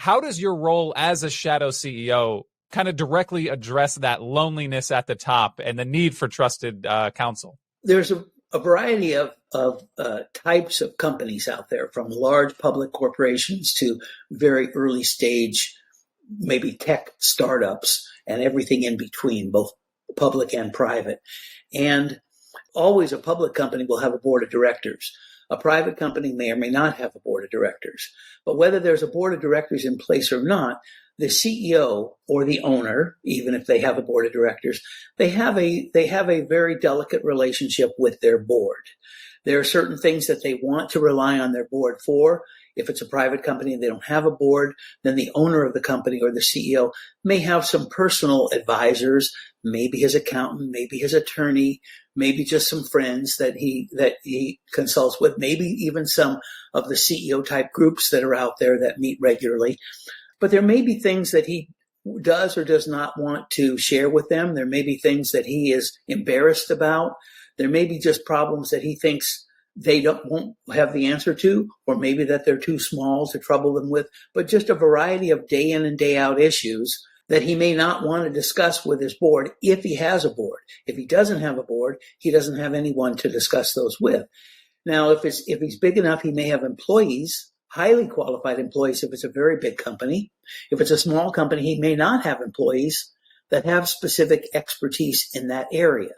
How does your role as a shadow CEO kind of directly address that loneliness at the top and the need for trusted counsel? There's a variety of types of companies out there, from large public corporations to very early stage, maybe tech startups, and everything in between, both public and private. And always a public company will have a board of directors. A private company may or may not have a board of directors. But whether there's a board of directors in place or not, the CEO or the owner, even if they have a board of directors, they have a very delicate relationship with their board. There are certain things that they want to rely on their board for. If it's a private company and they don't have a board, then the owner of the company or the CEO may have some personal advisors, maybe his accountant, maybe his attorney, maybe just some friends that he consults with, maybe even some of the CEO type groups that are out there that meet regularly. But there may be things that he does or does not want to share with them. There may be things that he is embarrassed about. There may be just problems that he thinks they won't have the answer to, or maybe that they're too small to trouble them with, but just a variety of day in and day out issues that he may not want to discuss with his board if he has a board. If he doesn't have a board, he doesn't have anyone to discuss those with. Now, if he's big enough, he may have employees, highly qualified employees if it's a very big company. If it's a small company, he may not have employees that have specific expertise in that area.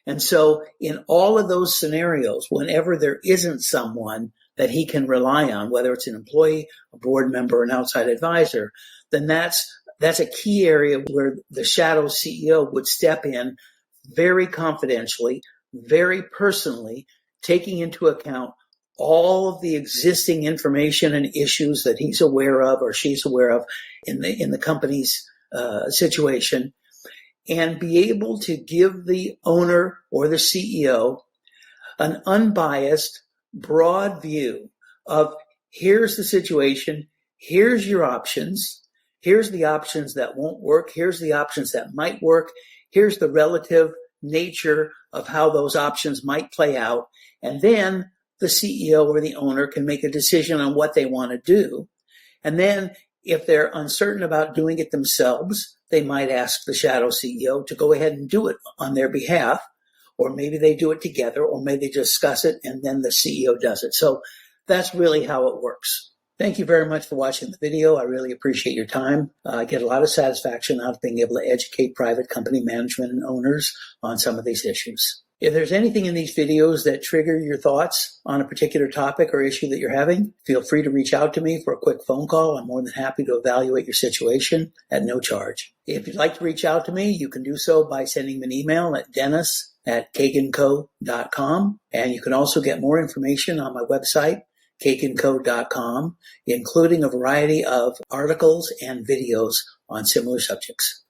And so in all of those scenarios, whenever there isn't someone that he can rely on, whether it's an employee, a board member, an outside advisor, then that's a key area where the shadow CEO would step in very confidentially, very personally, taking into account all of the existing information and issues that he's aware of or she's aware of in the company's situation, and be able to give the owner or the CEO an unbiased, broad view of, here's the situation, here's your options, here's the options that won't work, here's the options that might work, here's the relative nature of how those options might play out, and then the CEO or the owner can make a decision on what they want to do. And then if they're uncertain about doing it themselves, they might ask the shadow CEO to go ahead and do it on their behalf, or maybe they do it together, or maybe they discuss it and then the CEO does it. So that's really how it works. Thank you very much for watching the video. I really appreciate your time. I get a lot of satisfaction out of being able to educate private company management and owners on some of these issues. If there's anything in these videos that trigger your thoughts on a particular topic or issue that you're having, feel free to reach out to me for a quick phone call. I'm more than happy to evaluate your situation at no charge. If you'd like to reach out to me, you can do so by sending me an email at dennis@caganco.com. And you can also get more information on my website, caganco.com, including a variety of articles and videos on similar subjects.